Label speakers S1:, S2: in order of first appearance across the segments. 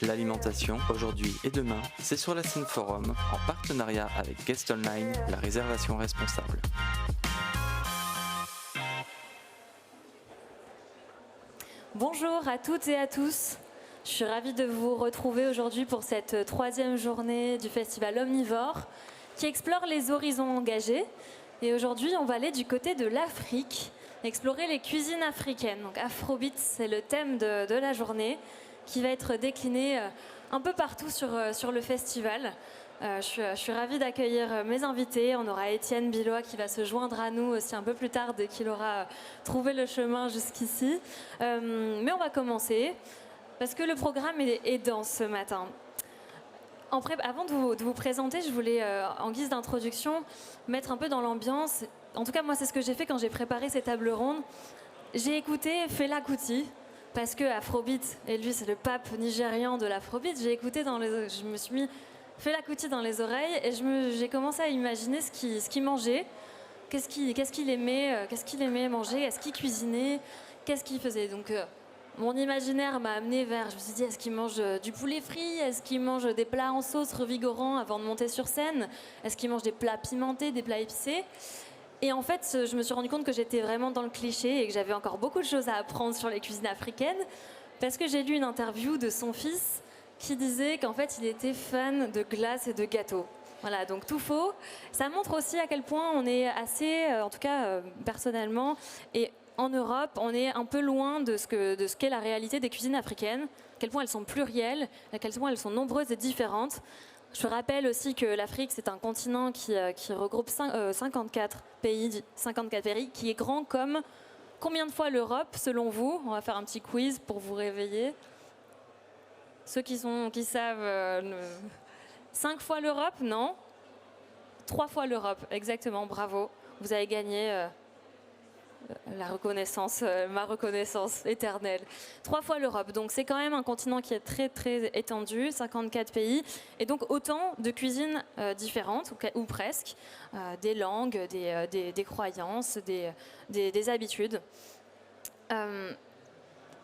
S1: L'alimentation, aujourd'hui et demain, c'est sur la scène Forum, en partenariat avec Guest Online, la réservation responsable.
S2: Bonjour à toutes et à tous. Je suis ravie de vous retrouver aujourd'hui pour cette troisième journée du festival Omnivore qui explore les horizons engagés. Et aujourd'hui, on va aller du côté de l'Afrique, explorer les cuisines africaines. Donc Afrobeat, c'est le thème de la journée qui va être décliné un peu partout sur le festival. Je suis ravie d'accueillir mes invités. On aura Étienne Bilois qui va se joindre à nous aussi un peu plus tard dès qu'il aura trouvé le chemin jusqu'ici. Mais on va commencer parce que le programme est dense ce matin. Avant de vous présenter, je voulais, en guise d'introduction, mettre un peu dans l'ambiance. En tout cas, moi, c'est ce que j'ai fait quand j'ai préparé ces tables rondes. J'ai écouté Fela Kuti, parce que Afrobeat, et lui, c'est le pape nigérian de l'Afrobeat. Je me suis mis Fela Kuti dans les oreilles et j'ai commencé à imaginer ce qu'il mangeait, qu'est-ce qu'il aimait manger, est-ce qu'il cuisinait, qu'est-ce qu'il faisait. Donc, mon imaginaire m'a amené vers, je me suis dit, est-ce qu'il mange du poulet frit? Est-ce qu'il mange des plats en sauce revigorants avant de monter sur scène? Est-ce qu'il mange des plats pimentés, des plats épicés? Et en fait, je me suis rendu compte que j'étais vraiment dans le cliché et que j'avais encore beaucoup de choses à apprendre sur les cuisines africaines parce que j'ai lu une interview de son fils qui disait qu'en fait, il était fan de glace et de gâteaux. Voilà, donc tout faux. Ça montre aussi à quel point on est assez, en tout cas personnellement, et en Europe, on est un peu loin de ce qu'est la réalité des cuisines africaines, à quel point elles sont plurielles, à quel point elles sont nombreuses et différentes. Je rappelle aussi que l'Afrique, c'est un continent qui regroupe 54 pays, qui est grand comme combien de fois l'Europe, selon vous? On va faire un petit quiz pour vous réveiller. Ceux qui savent, 5 fois l'Europe, non? 3 fois l'Europe, exactement, bravo. Vous avez gagné la reconnaissance, ma reconnaissance éternelle. 3 fois l'Europe, donc c'est quand même un continent qui est très très étendu, 54 pays, et donc autant de cuisines différentes, ou presque, des langues, des croyances, des habitudes.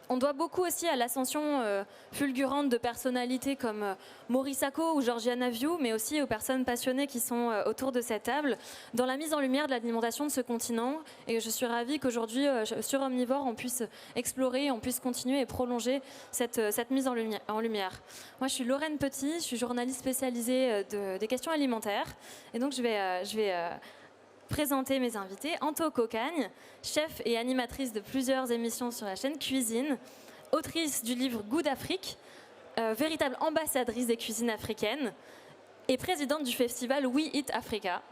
S2: On doit beaucoup aussi à l'ascension fulgurante de personnalités comme Maurice Sacco ou Georgiana Vieux, mais aussi aux personnes passionnées qui sont autour de cette table, dans la mise en lumière de l'alimentation de ce continent. Et je suis ravie qu'aujourd'hui, sur Omnivore, on puisse explorer, on puisse continuer et prolonger cette mise en lumière. Moi, je suis Lorraine Petit, je suis journaliste spécialisée des questions alimentaires. Et donc, je vais présenter mes invités. Anto Cocagne, chef et animatrice de plusieurs émissions sur la chaîne Cuisine, autrice du livre Goût d'Afrique, véritable ambassadrice des cuisines africaines et présidente du festival We Eat Africa.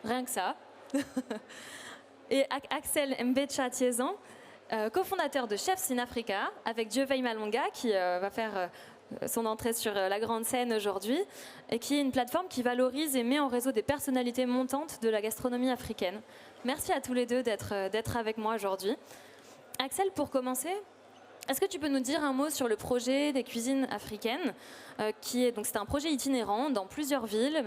S2: Rien que ça. Et Axel Mbecha Tiezan, cofondateur de Chefs in Africa, avec Dieuvei Malonga, qui va faire son entrée sur la grande scène aujourd'hui, et qui est une plateforme qui valorise et met en réseau des personnalités montantes de la gastronomie africaine. Merci à tous les deux d'être avec moi aujourd'hui. Axel, pour commencer, est-ce que tu peux nous dire un mot sur le projet des cuisines africaines, c'est un projet itinérant dans plusieurs villes,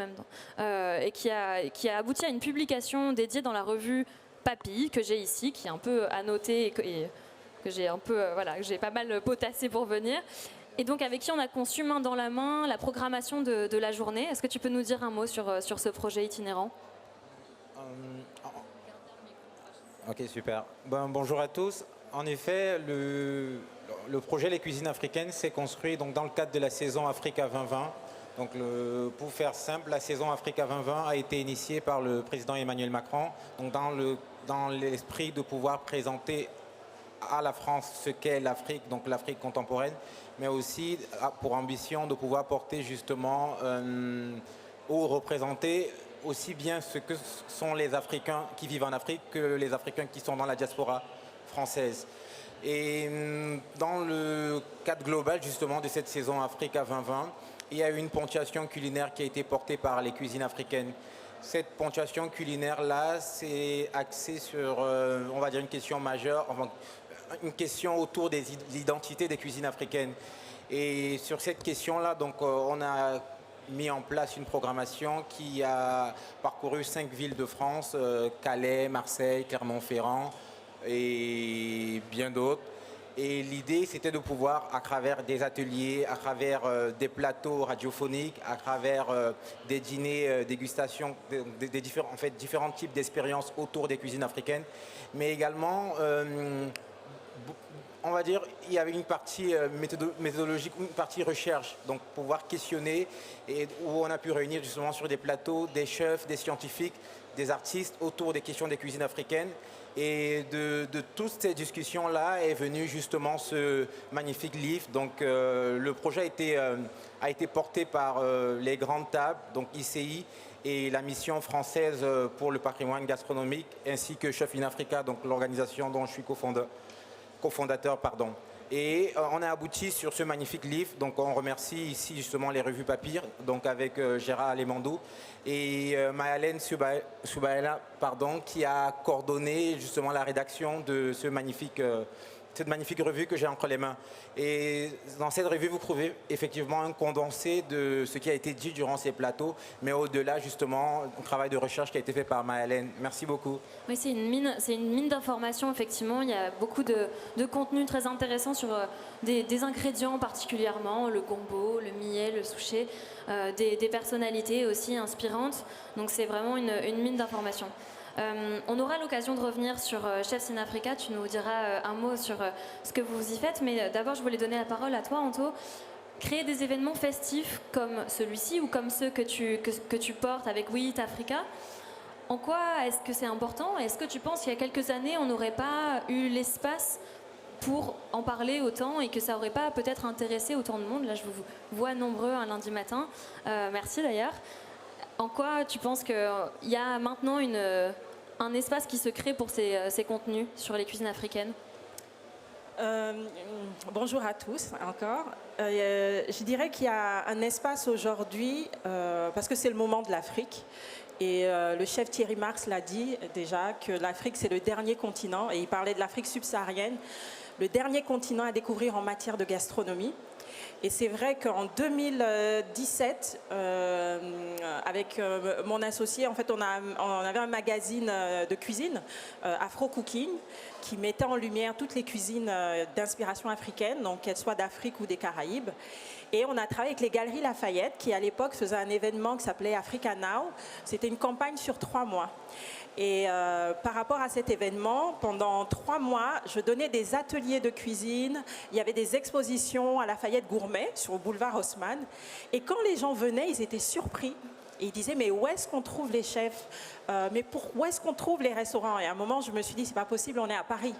S2: et qui a abouti à une publication dédiée dans la revue Papy, que j'ai ici, qui est un peu annotée et que j'ai pas mal potassé pour venir. Et donc avec qui on a conçu main dans la main la programmation de la journée. Est-ce que tu peux nous dire un mot sur ce projet itinérant?
S3: Ok, super. Bonjour à tous. En effet, le projet Les Cuisines Africaines s'est construit donc, dans le cadre de la saison Africa 2020. Donc, pour faire simple, la saison Africa 2020 a été initiée par le président Emmanuel Macron, donc dans l'esprit de pouvoir présenter à la France ce qu'est l'Afrique, donc l'Afrique contemporaine, mais aussi pour ambition de pouvoir porter justement ou représenter aussi bien ce que sont les Africains qui vivent en Afrique que les Africains qui sont dans la diaspora française. Et dans le cadre global justement de cette saison Africa 2020, il y a eu une ponctuation culinaire qui a été portée par les cuisines africaines. Cette ponctuation culinaire-là, c'est axé sur, on va dire, une question majeure, une question autour de l'identité des cuisines africaines. Et sur cette question-là, donc, on a mis en place une programmation qui a parcouru 5 villes de France, Calais, Marseille, Clermont-Ferrand et bien d'autres. Et l'idée, c'était de pouvoir, à travers des ateliers, à travers des plateaux radiophoniques, à travers des dîners, dégustations, différents types d'expériences autour des cuisines africaines, mais également on va dire, il y avait une partie méthodologique, une partie recherche, donc pouvoir questionner, et où on a pu réunir justement sur des plateaux des chefs, des scientifiques, des artistes autour des questions des cuisines africaines. Et de toutes ces discussions-là est venu justement ce magnifique livre. Donc le projet a été porté par les grandes tables, donc ICI, et la mission française pour le patrimoine gastronomique, ainsi que Chef in Africa, donc l'organisation dont je suis cofondateur. Et on a abouti sur ce magnifique livre. Donc on remercie ici justement les revues Papyr, donc avec Gérard Alemandou et Mayalène Soubaïla, qui a coordonné justement la rédaction de cette magnifique revue que j'ai entre les mains. Et dans cette revue, vous trouvez effectivement un condensé de ce qui a été dit durant ces plateaux, mais au-delà justement un travail de recherche qui a été fait par Mayalène. Merci beaucoup.
S2: Oui, c'est une mine d'informations, effectivement. Il y a beaucoup de contenu très intéressant sur des ingrédients particulièrement, le gombo, le millet, le souché, des personnalités aussi inspirantes. Donc c'est vraiment une mine d'informations. On aura l'occasion de revenir sur Chefs in Africa. Tu nous diras un mot sur ce que vous y faites. Mais d'abord, je voulais donner la parole à toi, Anto. Créer des événements festifs comme celui-ci ou comme ceux que tu portes avec We Eat Africa, en quoi est-ce que c'est important? Est-ce que tu penses qu'il y a quelques années, on n'aurait pas eu l'espace pour en parler autant et que ça n'aurait pas peut-être intéressé autant de monde? Là, je vous vois nombreux un lundi matin. Merci d'ailleurs. En quoi tu penses qu'il y a maintenant un espace qui se crée pour ces contenus sur les cuisines africaines?
S4: Bonjour à tous encore. Je dirais qu'il y a un espace aujourd'hui parce que c'est le moment de l'Afrique. Et le chef Thierry Marx l'a dit déjà que l'Afrique c'est le dernier continent, et il parlait de l'Afrique subsaharienne, le dernier continent à découvrir en matière de gastronomie. Et c'est vrai qu'en 2017, avec mon associé, en fait, on avait un magazine de cuisine, Afro Cooking, qui mettait en lumière toutes les cuisines d'inspiration africaine, donc qu'elles soient d'Afrique ou des Caraïbes. Et on a travaillé avec les Galeries Lafayette, qui à l'époque faisaient un événement qui s'appelait Africa Now. C'était une campagne sur 3 mois. Et par rapport à cet événement, pendant 3 mois, je donnais des ateliers de cuisine. Il y avait des expositions à Lafayette Gourmet sur le boulevard Haussmann. Et quand les gens venaient, ils étaient surpris. Et ils disaient, mais où est-ce qu'on trouve les chefs? Où est-ce qu'on trouve les restaurants? Et à un moment, je me suis dit, c'est pas possible, on est à Paris.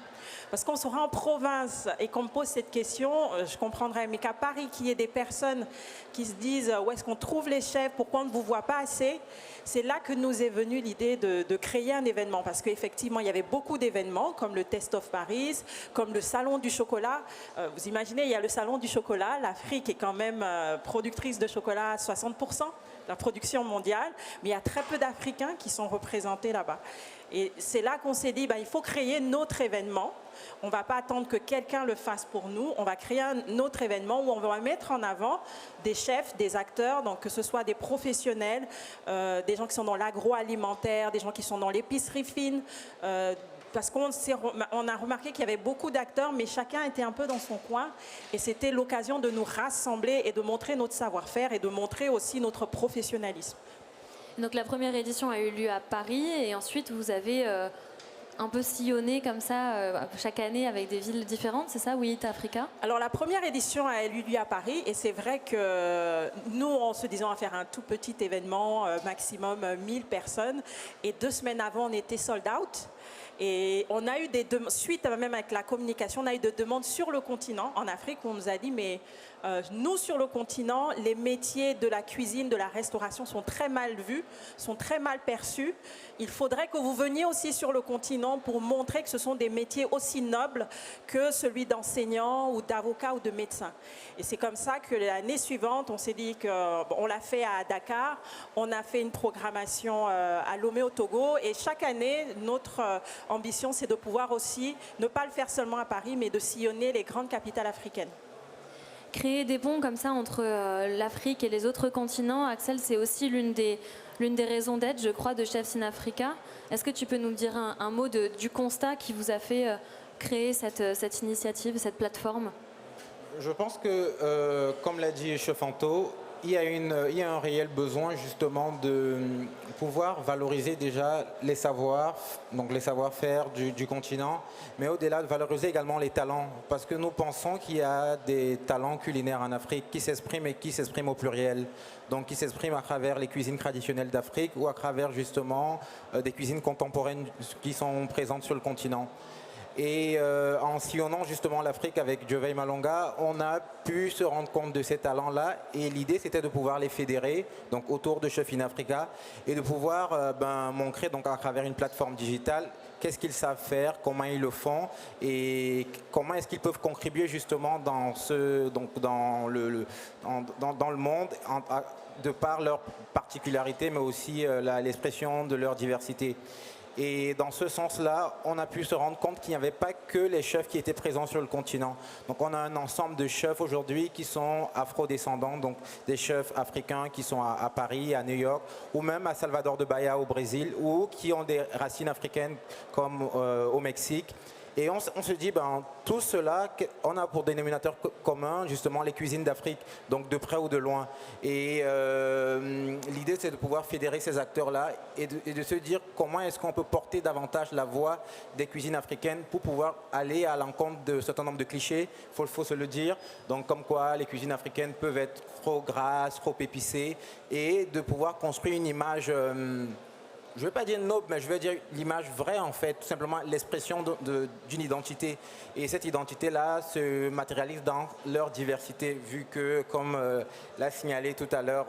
S4: Parce qu'on sera en province et qu'on me pose cette question, je comprendrais. Mais qu'à Paris, qu'il y ait des personnes qui se disent, où est-ce qu'on trouve les chefs? Pourquoi on ne vous voit pas assez? C'est là que nous est venue l'idée de créer un événement. Parce qu'effectivement, il y avait beaucoup d'événements, comme le Test of Paris, comme le Salon du chocolat. Vous imaginez, il y a le Salon du chocolat. L'Afrique est quand même productrice de chocolat à 60%. La production mondiale, mais il y a très peu d'Africains qui sont représentés là-bas. Et c'est là qu'on s'est dit, il faut créer notre événement. On ne va pas attendre que quelqu'un le fasse pour nous. On va créer un autre événement où on va mettre en avant des chefs, des acteurs, donc que ce soit des professionnels, des gens qui sont dans l'agroalimentaire, des gens qui sont dans l'épicerie fine, parce qu'on a remarqué qu'il y avait beaucoup d'acteurs, mais chacun était un peu dans son coin. Et c'était l'occasion de nous rassembler et de montrer notre savoir-faire et de montrer aussi notre professionnalisme.
S2: Donc la première édition a eu lieu à Paris et ensuite vous avez un peu sillonné comme ça chaque année avec des villes différentes, c'est ça, We Eat Africa? Alors
S4: la première édition a eu lieu à Paris et c'est vrai que nous, en se disant à faire un tout petit événement, maximum 1000 personnes, et 2 semaines avant, on était sold out. Et on a eu des demandes, suite même avec la communication, on a eu des demandes sur le continent, en Afrique, où on nous a dit, mais nous, sur le continent, les métiers de la cuisine, de la restauration sont très mal vus, sont très mal perçus. Il faudrait que vous veniez aussi sur le continent pour montrer que ce sont des métiers aussi nobles que celui d'enseignant ou d'avocat ou de médecin. Et c'est comme ça que l'année suivante, on s'est dit qu'on l'a fait à Dakar, on a fait une programmation à Lomé au Togo, et chaque année, notre ambition, c'est de pouvoir aussi ne pas le faire seulement à Paris, mais de sillonner les grandes capitales africaines.
S2: Créer des ponts comme ça entre l'Afrique et les autres continents, Axel, c'est aussi l'une des raisons d'être, je crois, de Chefs in Africa. Est-ce que tu peux nous dire un mot du constat qui vous a fait créé cette initiative, cette plateforme?
S3: Je pense que, comme l'a dit Chefanto, il y a un réel besoin justement de pouvoir valoriser déjà les savoirs, donc les savoir-faire du continent, mais au-delà de valoriser également les talents, parce que nous pensons qu'il y a des talents culinaires en Afrique qui s'expriment et qui s'expriment au pluriel, donc qui s'expriment à travers les cuisines traditionnelles d'Afrique ou à travers justement des cuisines contemporaines qui sont présentes sur le continent. Et en sillonnant justement l'Afrique avec Jovey Malonga, on a pu se rendre compte de ces talents-là. Et l'idée, c'était de pouvoir les fédérer donc, autour de Chef in Africa et de pouvoir montrer donc, à travers une plateforme digitale qu'est-ce qu'ils savent faire, comment ils le font et comment est-ce qu'ils peuvent contribuer justement dans le monde de par leur particularité, mais aussi l'expression de leur diversité. Et dans ce sens-là, on a pu se rendre compte qu'il n'y avait pas que les chefs qui étaient présents sur le continent. Donc on a un ensemble de chefs aujourd'hui qui sont afro-descendants, donc des chefs africains qui sont à Paris, à New York, ou même à Salvador de Bahia au Brésil, ou qui ont des racines africaines comme au Mexique. Et on se dit, tout cela, on a pour dénominateur commun justement les cuisines d'Afrique, donc de près ou de loin. Et l'idée, c'est de pouvoir fédérer ces acteurs-là et de se dire comment est-ce qu'on peut porter davantage la voix des cuisines africaines pour pouvoir aller à l'encontre de certain nombre de clichés, faut se le dire. Donc comme quoi les cuisines africaines peuvent être trop grasses, trop épicées, et de pouvoir construire une image... je ne veux pas dire noble, mais je veux dire l'image vraie, en fait, tout simplement l'expression d'une identité. Et cette identité-là se matérialise dans leur diversité, vu que, comme l'a signalé tout à l'heure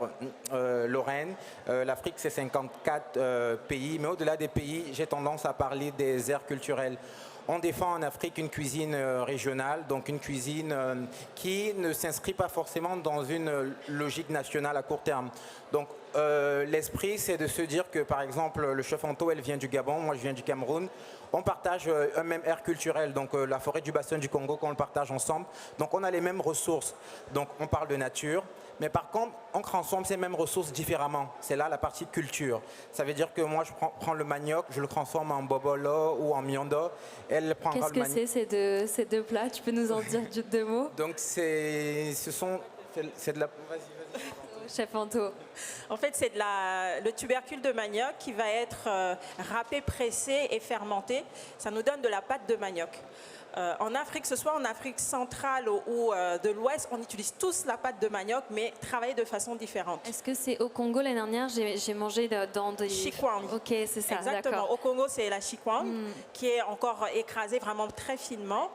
S3: Lorraine, l'Afrique, c'est 54 pays, mais au-delà des pays, j'ai tendance à parler des aires culturelles. On défend en Afrique une cuisine régionale, donc une cuisine qui ne s'inscrit pas forcément dans une logique nationale à court terme. Donc l'esprit, c'est de se dire que, par exemple, le chef Anto, elle vient du Gabon, moi je viens du Cameroun. On partage un même aire culturelle, donc la forêt du bassin du Congo qu'on le partage ensemble. Donc on a les mêmes ressources. Donc on parle de nature, mais par contre, on transforme ces mêmes ressources différemment. C'est là la partie culture. Ça veut dire que moi, je prends le manioc, je le transforme en bobolo ou en miondo. Elle prendra
S2: Qu'est-ce que c'est ces deux plats? Tu peux nous en dire deux mots?
S3: Donc c'est de la... Vas-y.
S2: Chef Anto.
S4: En fait, c'est le tubercule de manioc qui va être râpé, pressé et fermenté. Ça nous donne de la pâte de manioc. En Afrique, ce soit en Afrique centrale ou de l'Ouest, on utilise tous la pâte de manioc, mais travaillée de façon différente.
S2: Est-ce que c'est au Congo l'année dernière? J'ai mangé dans des...
S4: Chikwang.
S2: Ok, c'est ça.
S4: Exactement. Au Congo, c'est la chikwang qui est encore écrasée vraiment très finement.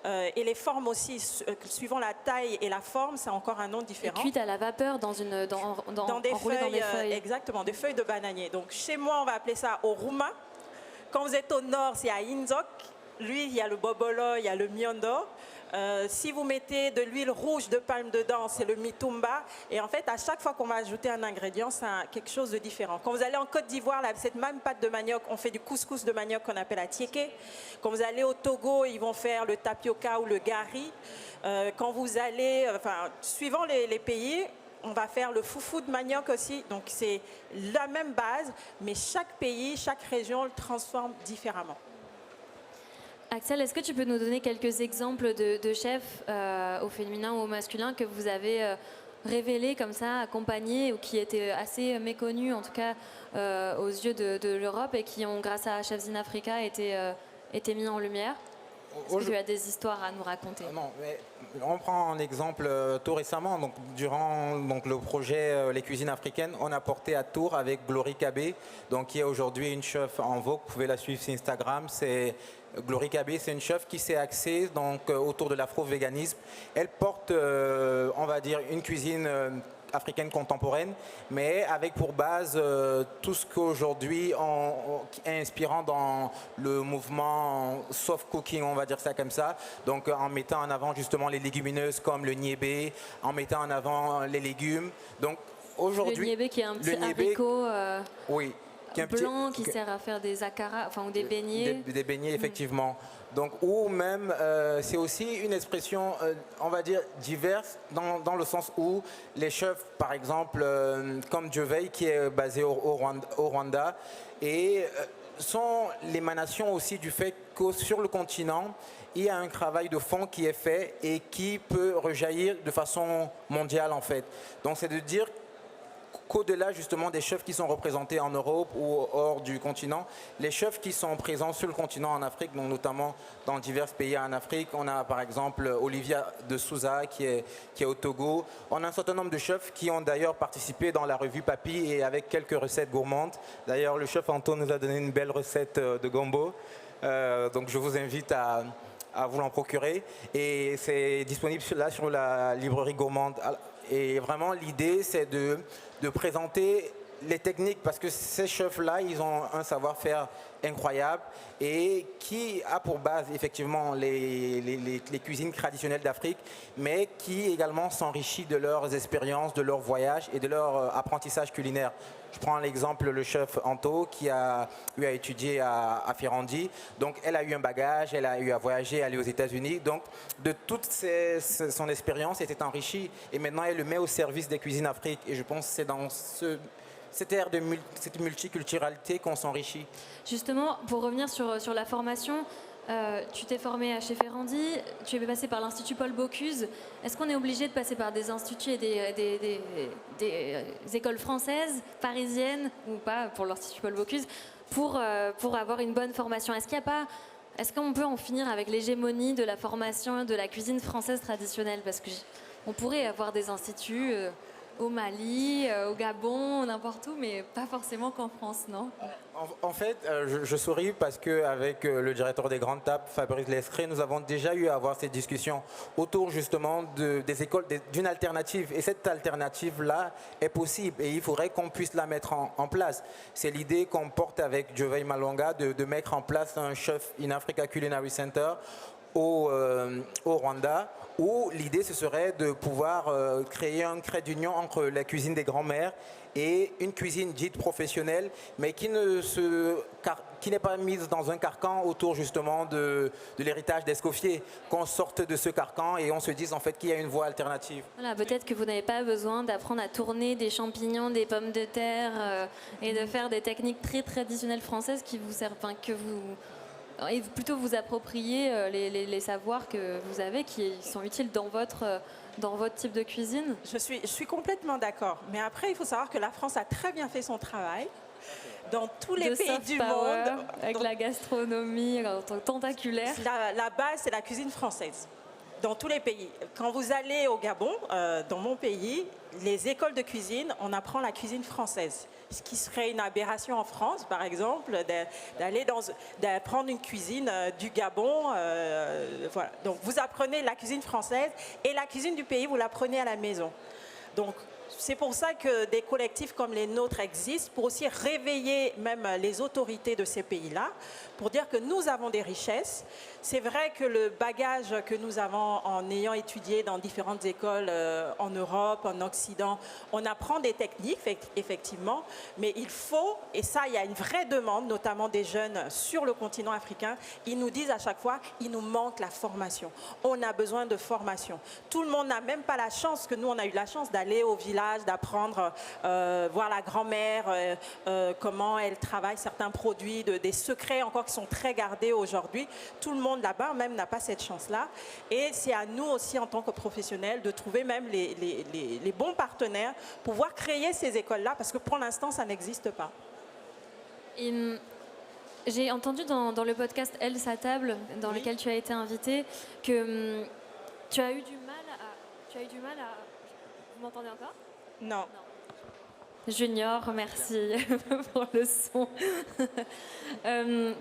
S4: Et les formes aussi, suivant la taille et la forme, c'est encore un nom différent.
S2: Et cuite à la vapeur dans des
S4: feuilles, dans des feuilles. Exactement, des feuilles de bananier. Donc chez moi, on va appeler ça oruma. Quand vous êtes au nord, c'est à Inzok. Lui, il y a le bobolo, il y a le miondo. Si vous mettez de l'huile rouge de palme dedans, c'est le mitumba. Et en fait, à chaque fois qu'on va ajouter un ingrédient, c'est quelque chose de différent. Quand vous allez en Côte d'Ivoire, cette même pâte de manioc, on fait du couscous de manioc qu'on appelle la tiéké. Quand vous allez au Togo, ils vont faire le tapioca ou le gari. Quand vous allez, suivant les pays, on va faire le foufou de manioc aussi. Donc c'est la même base, mais chaque pays, chaque région le transforme différemment.
S2: Axel, est-ce que tu peux nous donner quelques exemples de chefs au féminin ou au masculin que vous avez révélés comme ça, accompagnés ou qui étaient assez méconnus, en tout cas aux yeux de l'Europe et qui ont, grâce à Chefs in Africa, été mis en lumière? Est-ce que tu as des histoires à nous raconter?
S3: Non, mais on prend un exemple tout récemment. Donc, durant le projet Les Cuisines Africaines, on a porté à Tours avec Glory Kabé, donc qui est aujourd'hui une chef en vogue. Vous pouvez la suivre sur Instagram. Glory Kabé, c'est une chef qui s'est axée autour de l'afro-véganisme. Elle porte, on va dire, une cuisine africaine contemporaine, mais avec pour base tout ce qu'aujourd'hui est inspirant dans le mouvement soft cooking, on va dire ça comme ça. Donc en mettant en avant justement les légumineuses comme le niébé, en mettant en avant les légumes. Donc aujourd'hui,
S2: le niébé qui est un petit haricot
S3: oui,
S2: blanc qui sert à faire des akara, ou des beignets.
S3: Des beignets, effectivement. Donc, ou même, c'est aussi une expression, on va dire, diverse, dans le sens où les chefs, par exemple, comme Jovey, qui est basé au Rwanda, et sont l'émanation aussi du fait que sur le continent, il y a un travail de fond qui est fait et qui peut rejaillir de façon mondiale en fait. Donc c'est de dire qu'au-delà justement des chefs qui sont représentés en Europe ou hors du continent, les chefs qui sont présents sur le continent en Afrique, donc notamment dans divers pays en Afrique, on a par exemple Olivia de Souza qui est au Togo. On a un certain nombre de chefs qui ont d'ailleurs participé dans la revue Papy et avec quelques recettes gourmandes. D'ailleurs, le chef Anto nous a donné une belle recette de gombo. Donc je vous invite à vous l'en procurer. Et c'est disponible là sur la librairie gourmande. Et vraiment, l'idée, c'est de présenter les techniques, parce que ces chefs-là, ils ont un savoir-faire incroyable et qui a pour base effectivement les cuisines traditionnelles d'Afrique, mais qui également s'enrichit de leurs expériences, de leurs voyages et de leur apprentissage culinaire. Je prends l'exemple le chef Anto qui a eu à étudier à Ferrandi. Donc elle a eu un bagage, elle a eu à voyager, aller aux États-Unis. Donc de toute son expérience était enrichie et maintenant elle le met au service des cuisines Afrique. Et je pense que c'est dans cette ère de cette multiculturalité qu'on s'enrichit.
S2: Justement, pour revenir sur la formation, tu t'es formé chez Ferrandi, tu es passé par l'Institut Paul Bocuse. Est-ce qu'on est obligé de passer par des instituts et des écoles françaises, parisiennes, ou pas, pour l'Institut Paul Bocuse, pour avoir une bonne formation? Est-ce qu'on peut en finir avec l'hégémonie de la formation de la cuisine française traditionnelle? Parce qu'on pourrait avoir des instituts au Mali, au Gabon, n'importe où, mais pas forcément qu'en France, non?
S3: En fait, je souris parce qu'avec le directeur des Grandes Tables, Fabrice Lescret, nous avons déjà eu à avoir cette discussion autour justement des écoles, d'une alternative. Et cette alternative-là est possible et il faudrait qu'on puisse la mettre en place. C'est l'idée qu'on porte avec Jovey Malonga de mettre en place un Chef in Africa Culinary Center au Rwanda, où l'idée ce serait de pouvoir créer un trait d'union entre la cuisine des grands-mères et une cuisine dite professionnelle, mais qui n'est pas mise dans un carcan autour justement de l'héritage d'Escoffier, qu'on sorte de ce carcan et on se dise en fait qu'il y a une voie alternative.
S2: Voilà, peut-être que vous n'avez pas besoin d'apprendre à tourner des champignons, des pommes de terre et de faire des techniques très traditionnelles françaises qui vous servent, et plutôt vous approprier les savoirs que vous avez qui sont utiles dans votre type de cuisine.
S4: Je suis complètement d'accord. Mais après, il faut savoir que la France a très bien fait son travail dans tous les pays du monde.
S2: Avec la gastronomie tentaculaire.
S4: La base, c'est la cuisine française. Dans tous les pays. Quand vous allez au Gabon, dans mon pays, les écoles de cuisine, on apprend la cuisine française. Ce qui serait une aberration en France, par exemple, d'apprendre une cuisine du Gabon. Voilà. Donc vous apprenez la cuisine française et la cuisine du pays, vous l'apprenez à la maison. Donc c'est pour ça que des collectifs comme les nôtres existent, pour aussi réveiller même les autorités de ces pays-là, pour dire que nous avons des richesses. C'est vrai que le bagage que nous avons en ayant étudié dans différentes écoles en Europe, en Occident, on apprend des techniques, effectivement, mais il faut, et ça, il y a une vraie demande, notamment des jeunes sur le continent africain, ils nous disent à chaque fois, il nous manque la formation. On a besoin de formation. Tout le monde n'a même pas la chance, que nous, on a eu la chance d'aller au village, d'apprendre, voir la grand-mère, comment elle travaille certains produits, des secrets encore qui sont très gardés aujourd'hui. Tout le monde là-bas même n'a pas cette chance-là. Et c'est à nous aussi, en tant que professionnels, de trouver même les bons partenaires pour pouvoir créer ces écoles-là, parce que pour l'instant, ça n'existe pas.
S2: J'ai entendu dans le podcast Elle, sa table, dans lequel tu as été invité, que tu as eu du mal à... Vous m'entendez encore?
S4: Non.
S2: Junior, merci pour le son.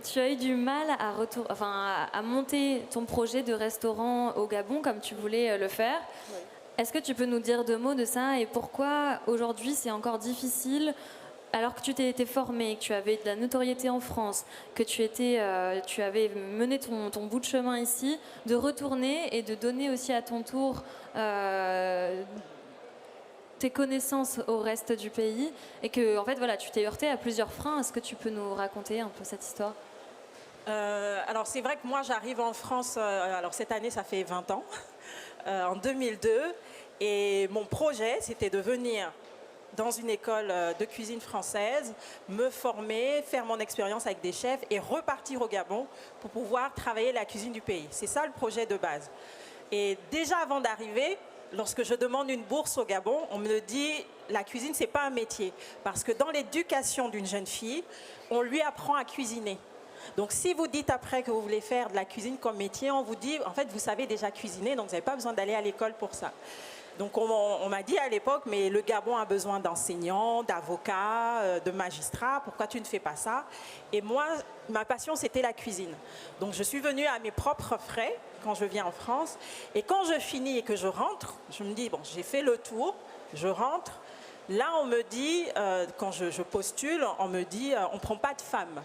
S2: Tu as eu du mal à monter ton projet de restaurant au Gabon comme tu voulais le faire. Oui. Est-ce que tu peux nous dire deux mots de ça et pourquoi aujourd'hui c'est encore difficile, alors que tu t'étais formé, que tu avais de la notoriété en France, que tu avais mené ton bout de chemin ici, de retourner et de donner aussi à ton tour tes connaissances au reste du pays et que en fait voilà, tu t'es heurté à plusieurs freins. Est-ce que tu peux nous raconter un peu cette histoire?
S4: Alors c'est vrai que moi j'arrive en France, alors cette année ça fait 20 ans, en 2002, et mon projet c'était de venir dans une école de cuisine française, me former, faire mon expérience avec des chefs et repartir au Gabon pour pouvoir travailler la cuisine du pays. C'est ça le projet de base. Et déjà avant d'arriver, lorsque je demande une bourse au Gabon, on me dit la cuisine, ce n'est pas un métier. Parce que dans l'éducation d'une jeune fille, on lui apprend à cuisiner. Donc si vous dites après que vous voulez faire de la cuisine comme métier, on vous dit, en fait, vous savez déjà cuisiner, donc vous n'avez pas besoin d'aller à l'école pour ça. Donc on m'a dit à l'époque, mais le Gabon a besoin d'enseignants, d'avocats, de magistrats, pourquoi tu ne fais pas ça? Et moi, ma passion, c'était la cuisine. Donc je suis venue à mes propres frais quand je viens en France. Et quand je finis et que je rentre, je me dis, bon, j'ai fait le tour, je rentre. Là, on me dit, quand je postule, on me dit, on ne prend pas de femmes.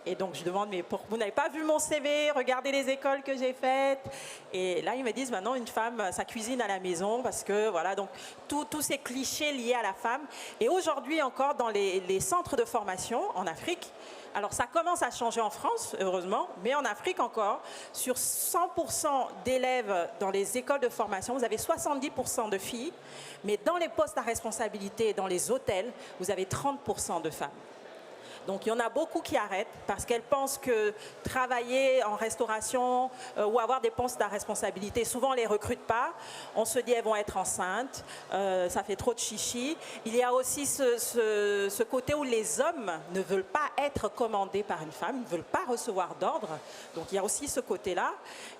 S4: Et donc, je demande, mais vous n'avez pas vu mon CV? Regardez les écoles que j'ai faites. Et là, ils me disent, maintenant, une femme, ça cuisine à la maison parce que, voilà, donc, tous ces clichés liés à la femme. Et aujourd'hui, encore, dans les centres de formation en Afrique, alors ça commence à changer en France, heureusement, mais en Afrique encore, sur 100% d'élèves dans les écoles de formation, vous avez 70% de filles, mais dans les postes à responsabilité, dans les hôtels, vous avez 30% de femmes. Donc il y en a beaucoup qui arrêtent parce qu'elles pensent que travailler en restauration ou avoir des postes à responsabilité, souvent on ne les recrute pas. On se dit elles vont être enceintes, ça fait trop de chichi. Il y a aussi ce côté où les hommes ne veulent pas être commandés par une femme, ils ne veulent pas recevoir d'ordre. Donc il y a aussi ce côté-là.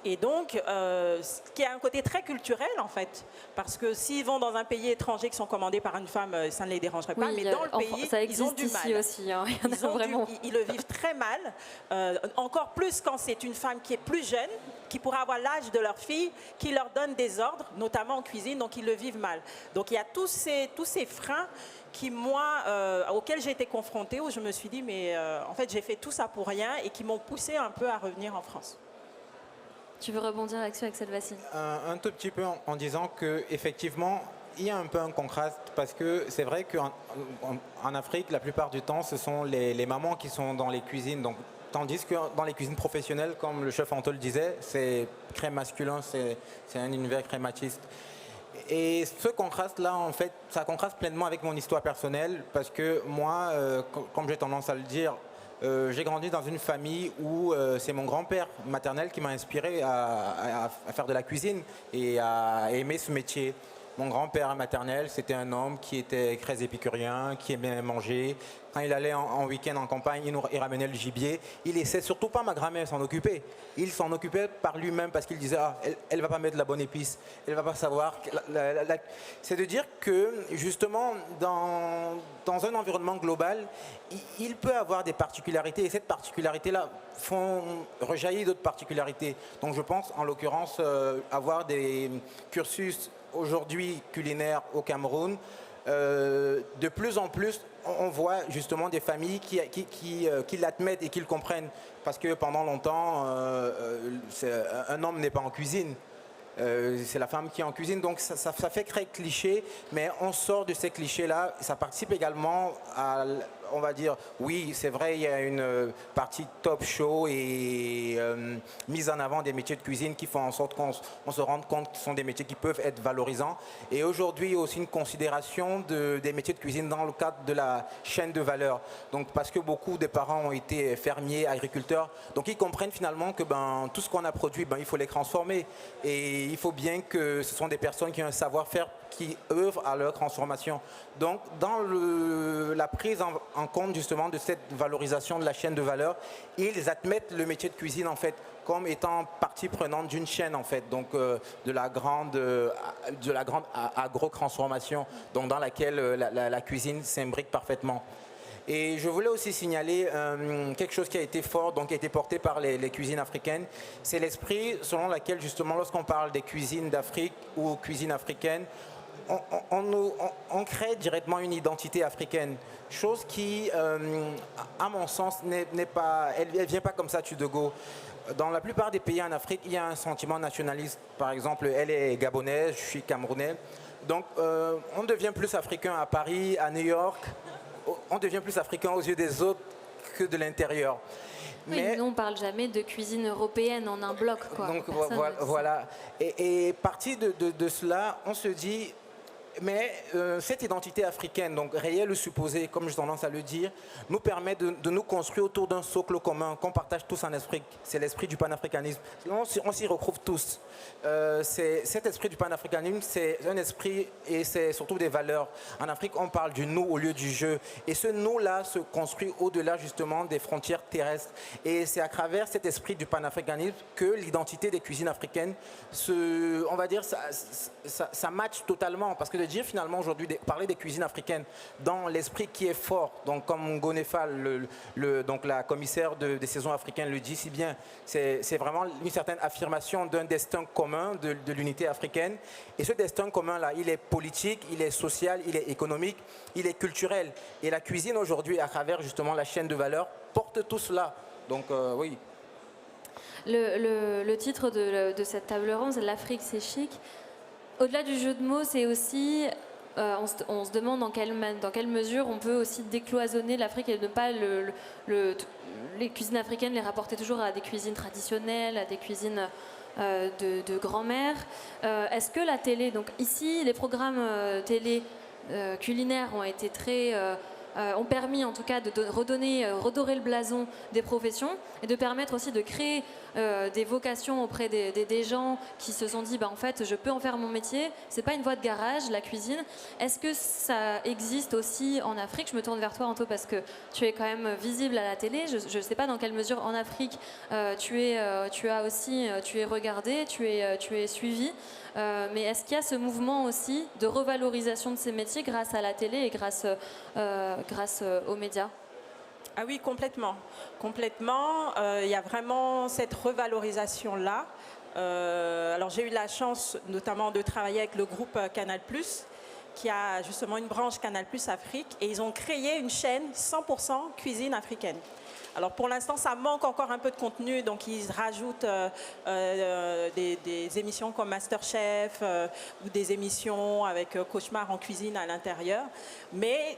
S4: Et donc, qui a un côté très culturel en fait. Parce que s'ils vont dans un pays étranger qui sont commandés par une femme, ça ne les dérangerait pas.
S2: Oui,
S4: mais dans le pays, ils ont du mal.
S2: Aussi, hein.
S4: Ils le vivent très mal, encore plus quand c'est une femme qui est plus jeune, qui pourrait avoir l'âge de leur fille, qui leur donne des ordres, notamment en cuisine, donc ils le vivent mal. Donc il y a tous ces freins qui, moi, auxquels j'ai été confrontée, où je me suis dit, mais en fait j'ai fait tout ça pour rien, et qui m'ont poussée un peu à revenir en France.
S2: Tu veux rebondir là-dessus, Axel Vassine?
S3: Un tout petit peu en disant qu'effectivement, il y a un peu un contraste parce que c'est vrai qu'en Afrique, la plupart du temps, ce sont les mamans qui sont dans les cuisines. Donc, tandis que dans les cuisines professionnelles, comme le chef Anto le disait, c'est très masculin, c'est un univers très machiste. Et ce contraste-là, en fait, ça contraste pleinement avec mon histoire personnelle parce que moi, comme j'ai tendance à le dire, j'ai grandi dans une famille où c'est mon grand-père maternel qui m'a inspiré à faire de la cuisine et à aimer ce métier. Mon grand-père maternel, c'était un homme qui était très épicurien, qui aimait manger. Quand il allait en week-end en campagne, il ramenait le gibier. Il laissait surtout pas ma grand-mère s'en occuper. Il s'en occupait par lui-même parce qu'il disait ah, elle ne va pas mettre de la bonne épice, elle ne va pas savoir. C'est de dire que justement, dans un environnement global, il peut avoir des particularités et cette particularité-là font rejaillir d'autres particularités. Donc je pense en l'occurrence avoir des cursus aujourd'hui culinaire au Cameroun, de plus en plus, on voit justement des familles qui l'admettent et qui le comprennent. Parce que pendant longtemps, un homme n'est pas en cuisine. C'est la femme qui est en cuisine, donc ça fait très cliché, mais on sort de ces clichés-là. Ça participe également à, on va dire, oui, c'est vrai, il y a une partie top show et mise en avant des métiers de cuisine qui font en sorte qu'on se rende compte que ce sont des métiers qui peuvent être valorisants. Et aujourd'hui, il y a aussi une considération des métiers de cuisine dans le cadre de la chaîne de valeur. Donc, parce que beaucoup de parents ont été fermiers, agriculteurs, donc ils comprennent finalement que tout ce qu'on a produit, il faut les transformer. Et il faut bien que ce sont des personnes qui ont un savoir-faire qui œuvrent à leur transformation. Donc, dans la prise en compte justement de cette valorisation de la chaîne de valeur, ils admettent le métier de cuisine en fait comme étant partie prenante d'une chaîne en fait, donc de la grande agro-transformation, donc dans laquelle la cuisine s'imbrique parfaitement. Et je voulais aussi signaler quelque chose qui a été fort, donc qui a été porté par les cuisines africaines. C'est l'esprit selon lequel, justement, lorsqu'on parle des cuisines d'Afrique ou cuisines africaines, on crée directement une identité africaine. Chose qui, à mon sens, elle ne vient pas comme ça de go. Dans la plupart des pays en Afrique, il y a un sentiment nationaliste. Par exemple, elle est gabonaise, je suis camerounais. Donc, on devient plus africain à Paris, à New York. On devient plus africain aux yeux des autres que de l'intérieur.
S2: Mais nous, on ne parle jamais de cuisine européenne en un bloc, quoi.
S3: Donc voilà. Et parti de cela, on se dit, Mais cette identité africaine, donc réelle ou supposée, comme j'ai tendance à le dire, nous permet de nous construire autour d'un socle commun qu'on partage tous en Afrique. C'est l'esprit du panafricanisme. On s'y retrouve tous. Cet esprit du panafricanisme, c'est un esprit et c'est surtout des valeurs. En Afrique, on parle du nous au lieu du je. Et ce nous-là se construit au-delà justement des frontières terrestres. Et c'est à travers cet esprit du panafricanisme que l'identité des cuisines africaines, on va dire, ça match totalement. Parce que de dire finalement aujourd'hui, parler des cuisines africaines dans l'esprit qui est fort, donc comme Gonefa, donc la commissaire des saisons africaines le dit si bien, c'est vraiment une certaine affirmation d'un destin commun de l'unité africaine. Et ce destin commun-là, il est politique, il est social, il est économique, il est culturel. Et la cuisine aujourd'hui, à travers justement la chaîne de valeur, porte tout cela. Donc oui.
S2: Le titre de cette table ronde, c'est l'Afrique, c'est chic. Au-delà du jeu de mots, c'est aussi, on se demande dans quelle mesure on peut aussi décloisonner l'Afrique et ne pas les cuisines africaines les rapporter toujours à des cuisines traditionnelles, à des cuisines de grand-mère. Est-ce que la télé, donc ici, les programmes télé culinaires ont été ont permis en tout cas de redorer le blason des professions et de permettre aussi de créer des vocations auprès des gens qui se sont dit en fait je peux en faire mon métier, c'est pas une voie de garage la cuisine. Est-ce que ça existe aussi en Afrique? Je me tourne vers toi Anto parce que tu es quand même visible à la télé. Je ne sais pas dans quelle mesure en Afrique tu es regardé, tu es suivi. Mais est-ce qu'il y a ce mouvement aussi de revalorisation de ces métiers grâce à la télé et grâce aux médias?
S4: Ah oui, complètement. Complètement. Il y a vraiment cette revalorisation-là. Alors j'ai eu la chance notamment de travailler avec le groupe Canal+, qui a justement une branche Canal+ Afrique, et ils ont créé une chaîne 100% cuisine africaine. Alors pour l'instant, ça manque encore un peu de contenu, donc ils rajoutent des émissions comme Masterchef ou des émissions avec Cauchemar en cuisine à l'intérieur. Mais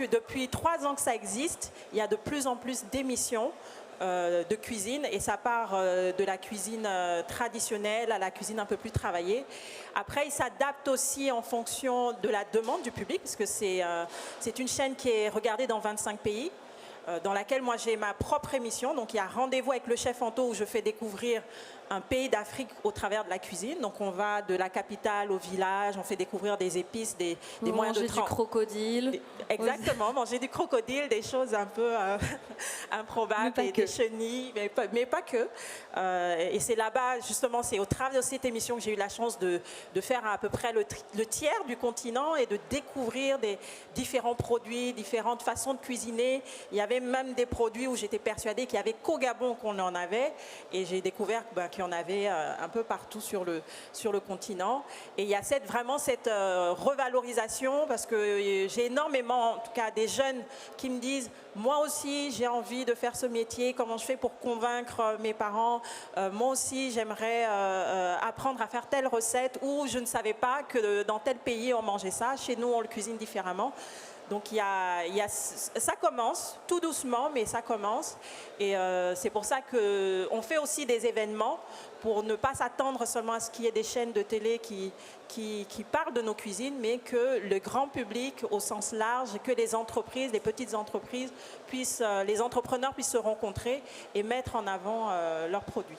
S4: depuis 3 ans que ça existe, il y a de plus en plus d'émissions de cuisine, et ça part de la cuisine traditionnelle à la cuisine un peu plus travaillée. Après, ils s'adaptent aussi en fonction de la demande du public, parce que c'est une chaîne qui est regardée dans 25 pays. Dans laquelle moi j'ai ma propre émission. Donc il y a Rendez-vous avec le chef Anto où je fais découvrir un pays d'Afrique au travers de la cuisine. Donc on va de la capitale au village, on fait découvrir des épices, des moyens de
S2: manger du crocodile.
S4: Exactement, manger du crocodile, des choses un peu improbables, des chenilles, mais pas que. Et c'est là-bas, justement, c'est au travers de cette émission que j'ai eu la chance de faire à peu près le tiers du continent et de découvrir des différents produits, différentes façons de cuisiner. Il y avait même des produits où j'étais persuadée qu'il n'y avait qu'au Gabon qu'on en avait, et j'ai découvert qu'il y en avait un peu partout sur le continent. Et il y a vraiment cette revalorisation, parce que j'ai énormément, en tout cas des jeunes qui me disent moi aussi j'ai envie de faire ce métier, comment je fais pour convaincre mes parents, moi aussi j'aimerais apprendre à faire telle recette, ou je ne savais pas que dans tel pays on mangeait ça, chez nous on le cuisine différemment. Donc ça commence tout doucement, mais ça commence, et c'est pour ça qu'on fait aussi des événements pour ne pas s'attendre seulement à ce qu'il y ait des chaînes de télé qui parlent de nos cuisines, mais que le grand public au sens large, que les entreprises, les petites entreprises, les entrepreneurs puissent se rencontrer et mettre en avant leurs produits.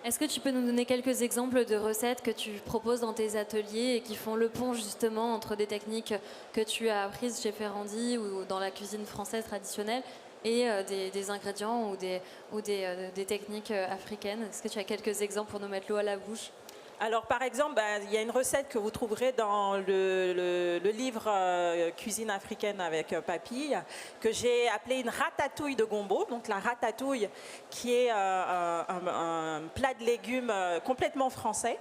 S2: Est-ce que tu peux nous donner quelques exemples de recettes que tu proposes dans tes ateliers et qui font le pont justement entre des techniques que tu as apprises chez Ferrandi ou dans la cuisine française traditionnelle et des ingrédients ou des techniques africaines? Est-ce que tu as quelques exemples pour nous mettre l'eau à la bouche?
S4: Alors par exemple, il y a une recette que vous trouverez dans le livre Cuisine africaine avec Papy, que j'ai appelé une ratatouille de gombo. Donc la ratatouille qui est un plat de légumes complètement français.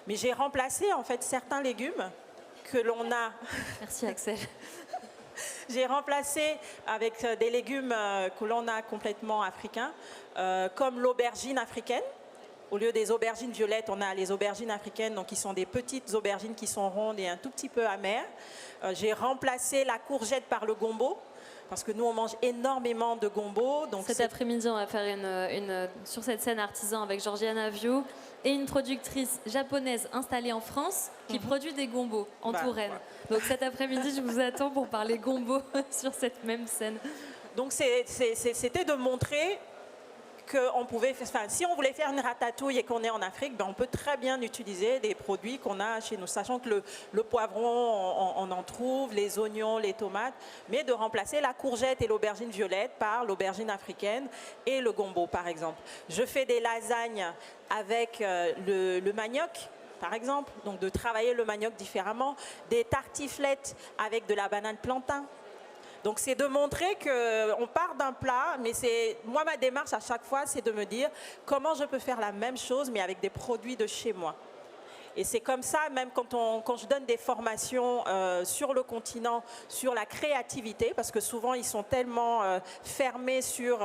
S4: Mais j'ai remplacé en fait certains légumes que l'on a...
S2: Merci Axel.
S4: J'ai remplacé avec des légumes que l'on a complètement africains, comme l'aubergine africaine. Au lieu des aubergines violettes, on a les aubergines africaines, donc qui sont des petites aubergines qui sont rondes et un tout petit peu amères. J'ai remplacé la courgette par le gombo. parce que nous, on mange énormément de gombo. Donc
S2: cet après-midi, on va faire sur cette scène artisan avec Georgiana Viau et une productrice japonaise installée en France qui produit des gombos en Touraine. Ouais. Donc cet après-midi, je vous attends pour parler gombo sur cette même scène.
S4: Donc c'était de montrer qu'on pouvait, enfin, si on voulait faire une ratatouille et qu'on est en Afrique, ben on peut très bien utiliser des produits qu'on a chez nous, sachant que le poivron, on en trouve, les oignons, les tomates, mais de remplacer la courgette et l'aubergine violette par l'aubergine africaine et le gombo, par exemple. Je fais des lasagnes avec le manioc, par exemple, donc de travailler le manioc différemment, des tartiflettes avec de la banane plantain. Donc c'est de montrer qu'on part d'un plat, mais moi ma démarche à chaque fois c'est de me dire comment je peux faire la même chose mais avec des produits de chez moi. Et c'est comme ça, même quand je donne des formations sur le continent, sur la créativité, parce que souvent ils sont tellement fermés sur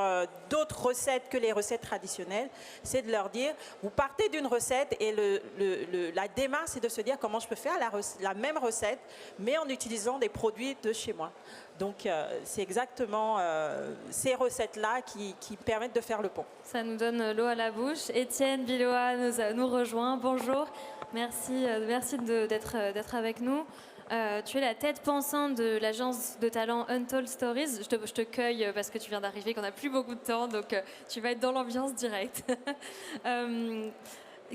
S4: d'autres recettes que les recettes traditionnelles, c'est de leur dire, vous partez d'une recette et la démarche c'est de se dire comment je peux faire la même recette, mais en utilisant des produits de chez moi. Donc c'est exactement ces recettes-là qui permettent de faire le pont.
S2: Ça nous donne l'eau à la bouche. Étienne Biloa nous rejoint. Bonjour, merci d'être avec nous. Tu es la tête pensante de l'agence de talent Untold Stories. Je te cueille parce que tu viens d'arriver, qu'on n'a plus beaucoup de temps, donc tu vas être dans l'ambiance directe.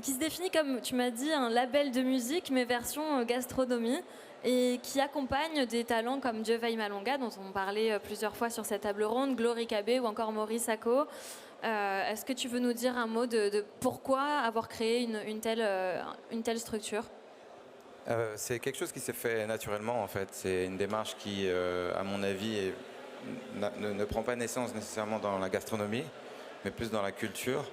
S2: Qui se définit comme, tu m'as dit, un label de musique, mais version gastronomie, et qui accompagne des talents comme Dieuvei Malonga, dont on parlait plusieurs fois sur cette table ronde, Glory Cabé ou encore Maurice Sacco. Est-ce que tu veux nous dire un mot de pourquoi avoir créé une telle structure ?
S5: C'est quelque chose qui s'est fait naturellement en fait. C'est une démarche qui, à mon avis, ne prend pas naissance nécessairement dans la gastronomie, mais plus dans la culture.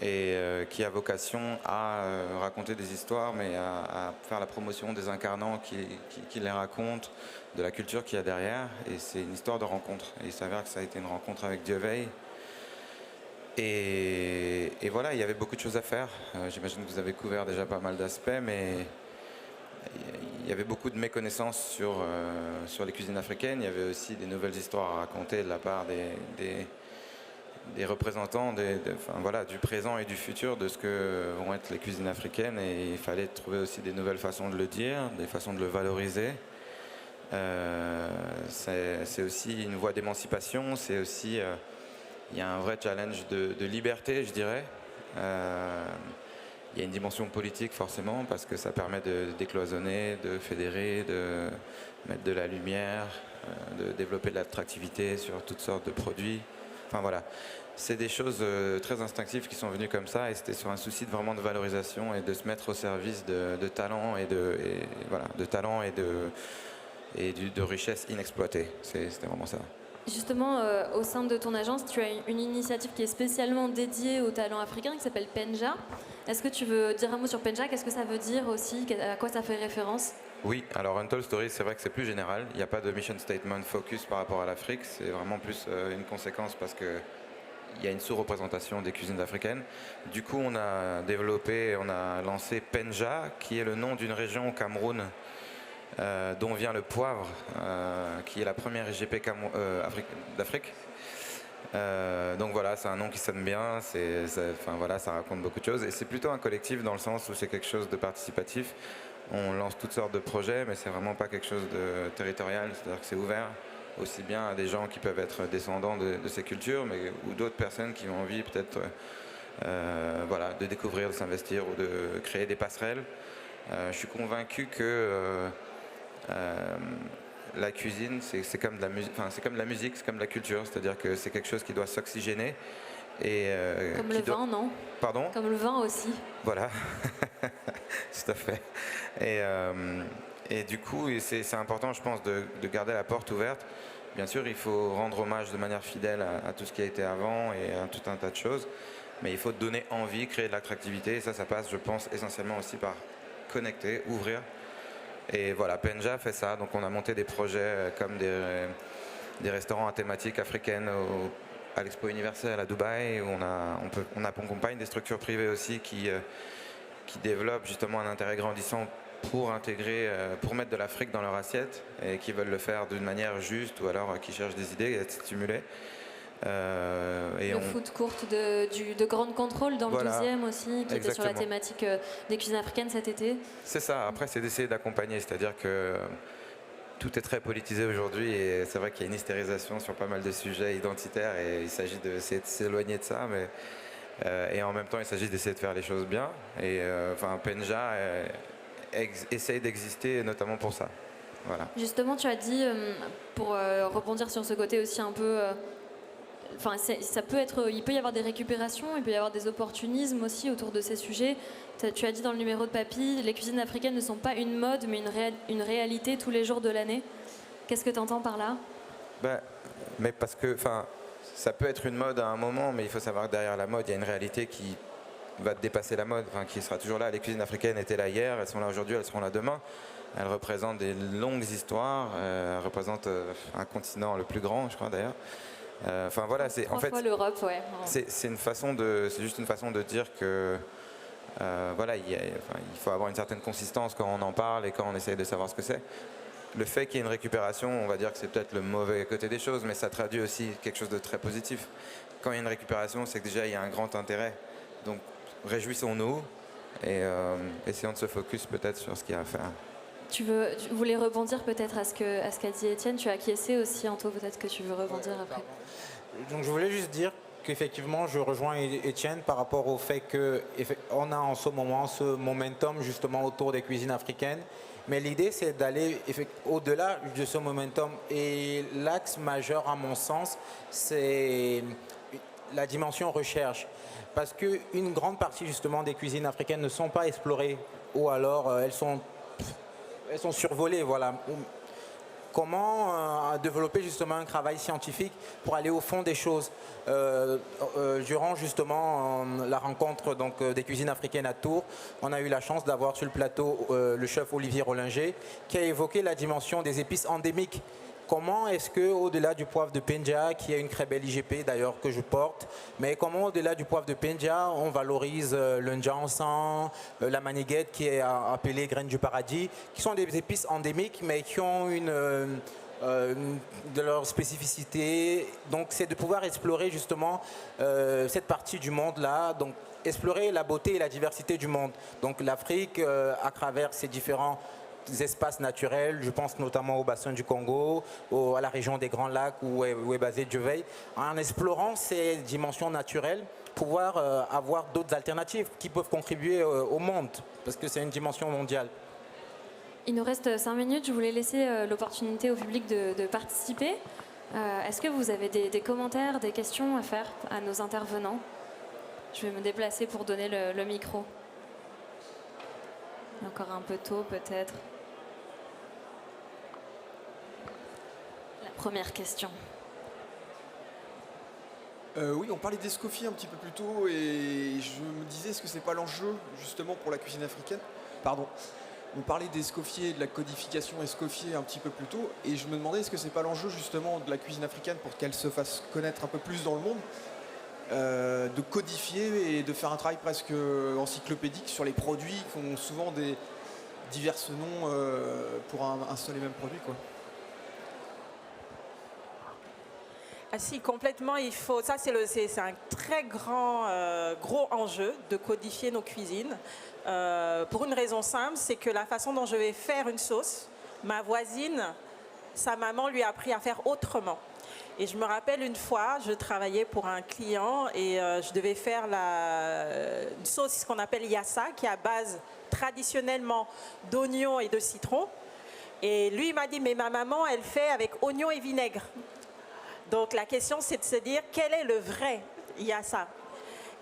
S5: Et qui a vocation à raconter des histoires, mais à faire la promotion des incarnants qui les racontent, de la culture qu'il y a derrière. Et c'est une histoire de rencontre. Et il s'avère que ça a été une rencontre avec Dieuvei. Et voilà, il y avait beaucoup de choses à faire. J'imagine que vous avez couvert déjà pas mal d'aspects, mais il y avait beaucoup de méconnaissances sur les cuisines africaines. Il y avait aussi des nouvelles histoires à raconter de la part des représentants du présent et du futur de ce que vont être les cuisines africaines, et il fallait trouver aussi des nouvelles façons de le dire, des façons de le valoriser. C'est aussi une voie d'émancipation, c'est aussi il y a un vrai challenge de liberté, je dirais. Il y a une dimension politique forcément parce que ça permet de décloisonner, de fédérer, de mettre de la lumière, de développer de l'attractivité sur toutes sortes de produits. Enfin voilà, c'est des choses très instinctives qui sont venues comme ça, et c'était sur un souci vraiment de valorisation et de se mettre au service de talents et de richesses inexploitées. C'était vraiment ça.
S2: Justement, au sein de ton agence, tu as une initiative qui est spécialement dédiée aux talents africains qui s'appelle Penja. Est-ce que tu veux dire un mot sur Penja ? Qu'est-ce que ça veut dire aussi ? À quoi ça fait référence ?
S5: Oui, alors Untold Stories, c'est vrai que c'est plus général. Il n'y a pas de mission statement focus par rapport à l'Afrique. C'est vraiment plus une conséquence parce qu'il y a une sous-représentation des cuisines africaines. Du coup, on a lancé Penja, qui est le nom d'une région au Cameroun dont vient le poivre, qui est la première IGP d'Afrique. Donc voilà, c'est un nom qui sonne bien, ça raconte beaucoup de choses. Et c'est plutôt un collectif dans le sens où c'est quelque chose de participatif. On lance toutes sortes de projets, mais c'est vraiment pas quelque chose de territorial, c'est-à-dire que c'est ouvert aussi bien à des gens qui peuvent être descendants de ces cultures, ou d'autres personnes qui ont envie peut-être de découvrir, de s'investir ou de créer des passerelles. Je suis convaincu que la cuisine, c'est comme de la musique, c'est comme de la culture, c'est-à-dire que c'est quelque chose qui doit s'oxygéner.
S2: Comme le vin, non ?
S5: Pardon ?
S2: Comme le vin aussi.
S5: Voilà, tout à fait. Et du coup, c'est important, je pense, de garder la porte ouverte. Bien sûr, il faut rendre hommage de manière fidèle à tout ce qui a été avant et à tout un tas de choses. Mais il faut donner envie, créer de l'attractivité. Et ça passe, je pense, essentiellement aussi par connecter, ouvrir. Et voilà, Penja fait ça. Donc on a monté des projets comme des restaurants à thématique africaine à l'Expo universelle à Dubaï, où on accompagne des structures privées aussi qui développent justement un intérêt grandissant pour intégrer, pour mettre de l'Afrique dans leur assiette et qui veulent le faire d'une manière juste ou alors qui cherchent des idées et être stimulés.
S2: Food court de Grande Contrôle dans
S5: voilà,
S2: le 12e aussi, qui était sur la
S5: exactement.
S2: thématique des cuisines africaines cet été.
S5: C'est ça, après c'est d'essayer d'accompagner, c'est-à-dire que tout est très politisé aujourd'hui et c'est vrai qu'il y a une hystérisation sur pas mal de sujets identitaires et il s'agit d'essayer de s'éloigner de ça, mais, et en même temps il s'agit d'essayer de faire les choses bien. Et Penja essaye d'exister notamment pour ça. Voilà.
S2: Justement, tu as dit, pour rebondir sur ce côté aussi un peu... Enfin, il peut y avoir des récupérations, il peut y avoir des opportunismes aussi autour de ces sujets. Tu as dit dans le numéro de Papy, les cuisines africaines ne sont pas une mode, mais une réalité tous les jours de l'année. Qu'est-ce que tu entends par là?
S5: Mais parce que, ça peut être une mode à un moment, mais il faut savoir que derrière la mode, il y a une réalité qui va dépasser la mode, qui sera toujours là. Les cuisines africaines étaient là hier, elles sont là aujourd'hui, elles seront là demain. Elles représentent des longues histoires, elles représentent un continent le plus grand, je crois d'ailleurs. Voilà, c'est en fait
S2: l'Europe, ouais.
S5: C'est juste une façon de dire que il faut avoir une certaine consistance quand on en parle et quand on essaye de savoir ce que c'est. Le fait qu'il y ait une récupération, on va dire que c'est peut-être le mauvais côté des choses, mais ça traduit aussi quelque chose de très positif. Quand il y a une récupération, c'est que déjà il y a un grand intérêt. Donc réjouissons-nous et essayons de se focus peut-être sur ce qu'il y a à faire.
S2: Tu voulais rebondir peut-être à ce qu'a dit Étienne. Tu as acquiescé aussi, Anto, peut-être que tu veux rebondir après.
S3: Donc je voulais juste dire qu'effectivement je rejoins Étienne par rapport au fait qu'on a en ce moment ce momentum justement autour des cuisines africaines. Mais l'idée c'est d'aller au-delà de ce momentum. Et l'axe majeur à mon sens, c'est la dimension recherche. Parce qu'une grande partie justement des cuisines africaines ne sont pas explorées ou alors elles sont survolées, voilà. Comment développer justement un travail scientifique pour aller au fond des choses. Durant justement la rencontre des cuisines africaines à Tours, on a eu la chance d'avoir sur le plateau le chef Olivier Rollinger qui a évoqué la dimension des épices endémiques. Comment est-ce qu'au-delà du poivre de Penja, qui est une très belle IGP d'ailleurs que je porte, mais comment au-delà du poivre de Penja, on valorise le njansan, la maniguette qui est appelée graine du paradis, qui sont des épices endémiques mais qui ont de leur spécificité. Donc c'est de pouvoir explorer justement cette partie du monde-là, donc explorer la beauté et la diversité du monde. Donc l'Afrique, à travers ses différents espaces naturels, je pense notamment au bassin du Congo, à la région des Grands Lacs où est basé Djeveil, en explorant ces dimensions naturelles, pouvoir avoir d'autres alternatives qui peuvent contribuer au monde, parce que c'est une dimension mondiale.
S2: Il nous reste 5 minutes, je voulais laisser l'opportunité au public de participer. Est-ce que vous avez des commentaires, des questions à faire à nos intervenants? Je vais me déplacer pour donner le micro. Encore un peu tôt peut-être. La première question.
S6: Oui, on parlait d'Escoffier un petit peu plus tôt et je me disais, est-ce que c'est pas l'enjeu justement pour la cuisine africaine? Pardon. On parlait d'Escoffier, de la codification Escoffier un petit peu plus tôt et je me demandais, est-ce que c'est pas l'enjeu justement de la cuisine africaine pour qu'elle se fasse connaître un peu plus dans le monde, de codifier et de faire un travail presque encyclopédique sur les produits qui ont souvent des divers noms pour un seul et même produit, quoi.
S4: Ah si, complètement, il faut. Ça, c'est un très gros enjeu de codifier nos cuisines. Pour une raison simple, c'est que la façon dont je vais faire une sauce, ma voisine, sa maman lui a appris à faire autrement. Et je me rappelle une fois, je travaillais pour un client et je devais faire une sauce qu'on appelle yassa, qui est à base traditionnellement d'oignons et de citron. Et lui, il m'a dit, mais ma maman, elle fait avec oignons et vinaigre. Donc la question, c'est de se dire, quel est le vrai yassa?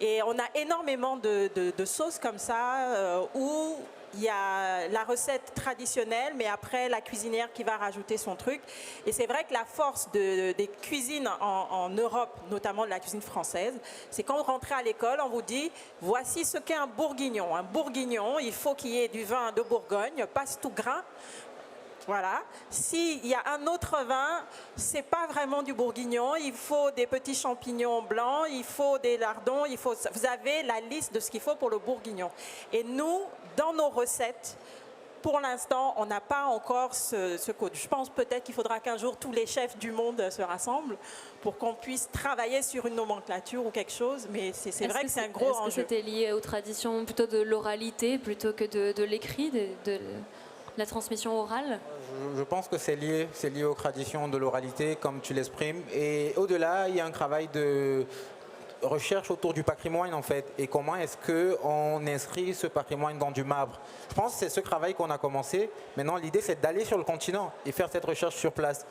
S4: Et on a énormément de sauces comme ça, où il y a la recette traditionnelle, mais après la cuisinière qui va rajouter son truc. Et c'est vrai que la force des cuisines en Europe, notamment de la cuisine française, c'est quand vous rentrez à l'école, on vous dit, voici ce qu'est un bourguignon. Un bourguignon, il faut qu'il y ait du vin de Bourgogne, pas tout grain. Voilà. S'il y a un autre vin, c'est pas vraiment du bourguignon. Il faut des petits champignons blancs, il faut des lardons, vous avez la liste de ce qu'il faut pour le bourguignon. Et nous, dans nos recettes, pour l'instant, on n'a pas encore ce code. Je pense peut-être qu'il faudra qu'un jour tous les chefs du monde se rassemblent pour qu'on puisse travailler sur une nomenclature ou quelque chose, mais c'est vrai que c'est un gros enjeu.
S2: Est-ce que c'était lié aux traditions plutôt de l'oralité plutôt que de l'écrit, de la transmission orale?
S3: Je pense que c'est lié aux traditions de l'oralité, comme tu l'exprimes. Et au-delà, il y a un travail de recherche autour du patrimoine, en fait. Et comment est-ce qu'on inscrit ce patrimoine dans du marbre? Je pense que c'est ce travail qu'on a commencé. Maintenant, l'idée, c'est d'aller sur le continent et faire cette recherche sur place.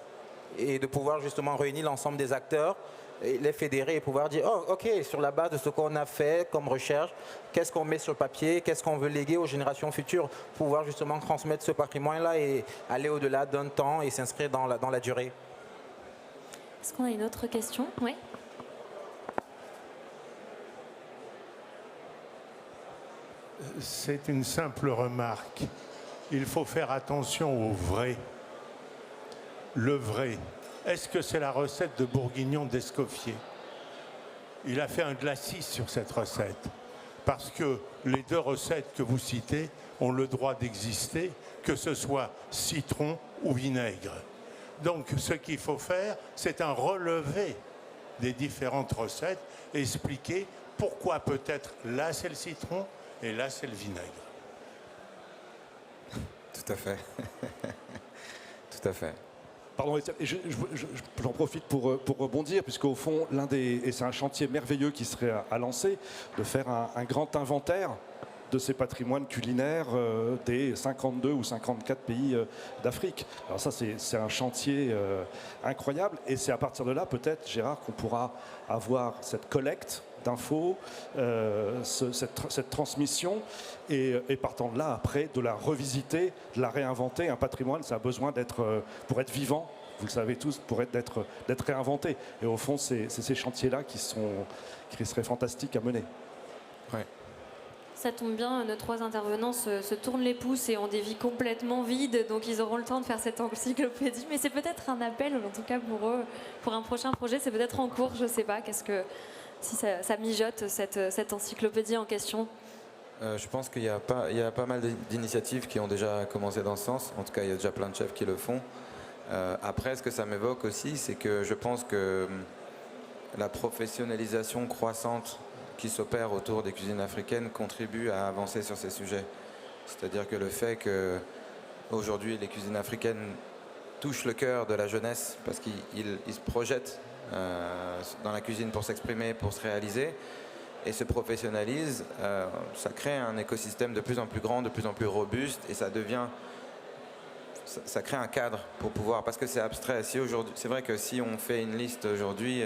S3: Et de pouvoir justement réunir l'ensemble des acteurs, et les fédérer et pouvoir dire, oh, ok, sur la base de ce qu'on a fait comme recherche, qu'est-ce qu'on met sur le papier, qu'est-ce qu'on veut léguer aux générations futures, pouvoir justement transmettre ce patrimoine-là et aller au-delà d'un temps et s'inscrire dans la durée.
S2: Est-ce qu'on a une autre question? Oui.
S7: C'est une simple remarque. Il faut faire attention au vrai. Le vrai. Est-ce que c'est la recette de Bourguignon d'Escoffier? Il a fait un glacis sur cette recette. Parce que les deux recettes que vous citez ont le droit d'exister, que ce soit citron ou vinaigre. Donc ce qu'il faut faire, c'est un relevé des différentes recettes et expliquer pourquoi peut-être là c'est le citron et là c'est le vinaigre.
S5: Tout à fait. Tout à fait.
S8: Pardon, j'en profite pour rebondir, puisqu'au fond, et c'est un chantier merveilleux qui serait à lancer, de faire un grand inventaire de ces patrimoines culinaires des 52 ou 54 pays d'Afrique. Alors ça, c'est un chantier incroyable, et c'est à partir de là, peut-être, Gérard, qu'on pourra avoir cette collecte d'infos, cette transmission, et partant de là, après, de la revisiter, de la réinventer. Un patrimoine, ça a besoin d'être, pour être vivant, vous le savez tous, pour d'être réinventé. Et au fond, c'est ces chantiers-là qui seraient fantastiques à mener.
S5: Ouais.
S2: Ça tombe bien, nos trois intervenants se tournent les pouces et ont des vies complètement vides, donc ils auront le temps de faire cette encyclopédie. Mais c'est peut-être un appel, en tout cas pour eux, pour un prochain projet, c'est peut-être en cours, je ne sais pas. Si ça mijote, cette encyclopédie en question?
S5: Je pense qu'il y a pas mal d'initiatives qui ont déjà commencé dans ce sens. En tout cas, il y a déjà plein de chefs qui le font. Après, ce que ça m'évoque aussi, c'est que je pense que la professionnalisation croissante qui s'opère autour des cuisines africaines contribue à avancer sur ces sujets. C'est-à-dire que le fait qu'aujourd'hui les cuisines africaines touchent le cœur de la jeunesse parce qu'ils se projettent dans la cuisine pour s'exprimer, pour se réaliser et se professionnalisent, ça crée un écosystème de plus en plus grand, de plus en plus robuste, et ça crée un cadre pour pouvoir, parce que c'est abstrait. C'est vrai que si on fait une liste aujourd'hui,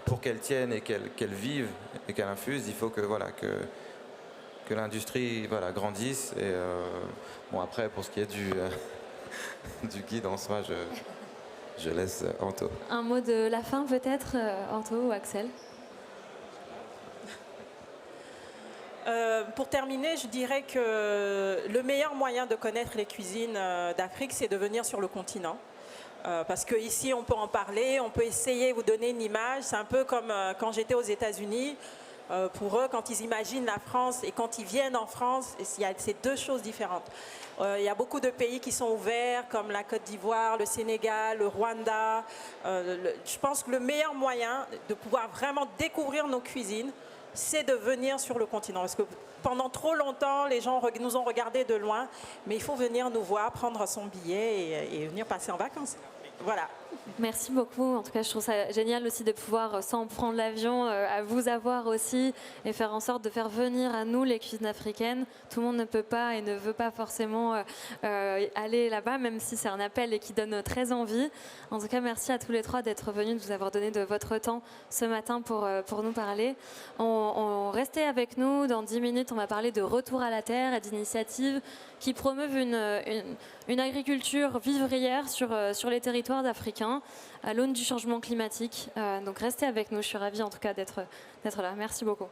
S5: pour qu'elle tienne et qu'elle vive et qu'elle infuse, il faut que l'industrie grandisse. Et bon, après, pour ce qui est du guide en soi, je laisse Anto.
S2: Un mot de la fin peut-être, Anto ou Axel?
S4: Pour terminer, je dirais que le meilleur moyen de connaître les cuisines d'Afrique, c'est de venir sur le continent. Parce qu'ici, on peut en parler, on peut essayer de vous donner une image. C'est un peu comme quand j'étais aux États-Unis. Pour eux, quand ils imaginent la France et quand ils viennent en France, c'est deux choses différentes. Il y a beaucoup de pays qui sont ouverts, comme la Côte d'Ivoire, le Sénégal, le Rwanda. Je pense que le meilleur moyen de pouvoir vraiment découvrir nos cuisines, c'est de venir sur le continent. Parce que pendant trop longtemps, les gens nous ont regardés de loin, mais il faut venir nous voir, prendre son billet et venir passer en vacances. Voilà.
S2: Merci beaucoup. En tout cas, je trouve ça génial aussi de pouvoir, sans prendre l'avion, à vous avoir aussi et faire en sorte de faire venir à nous les cuisines africaines. Tout le monde ne peut pas et ne veut pas forcément aller là-bas, même si c'est un appel et qui donne très envie. En tout cas, merci à tous les trois d'être venus, de vous avoir donné de votre temps ce matin pour nous parler. Restez avec nous. Dans 10 minutes, on va parler de retour à la terre et d'initiatives qui promeuvent une agriculture vivrière sur les territoires africains à l'aune du changement climatique. Donc restez avec nous, je suis ravie en tout cas d'être là. Merci beaucoup.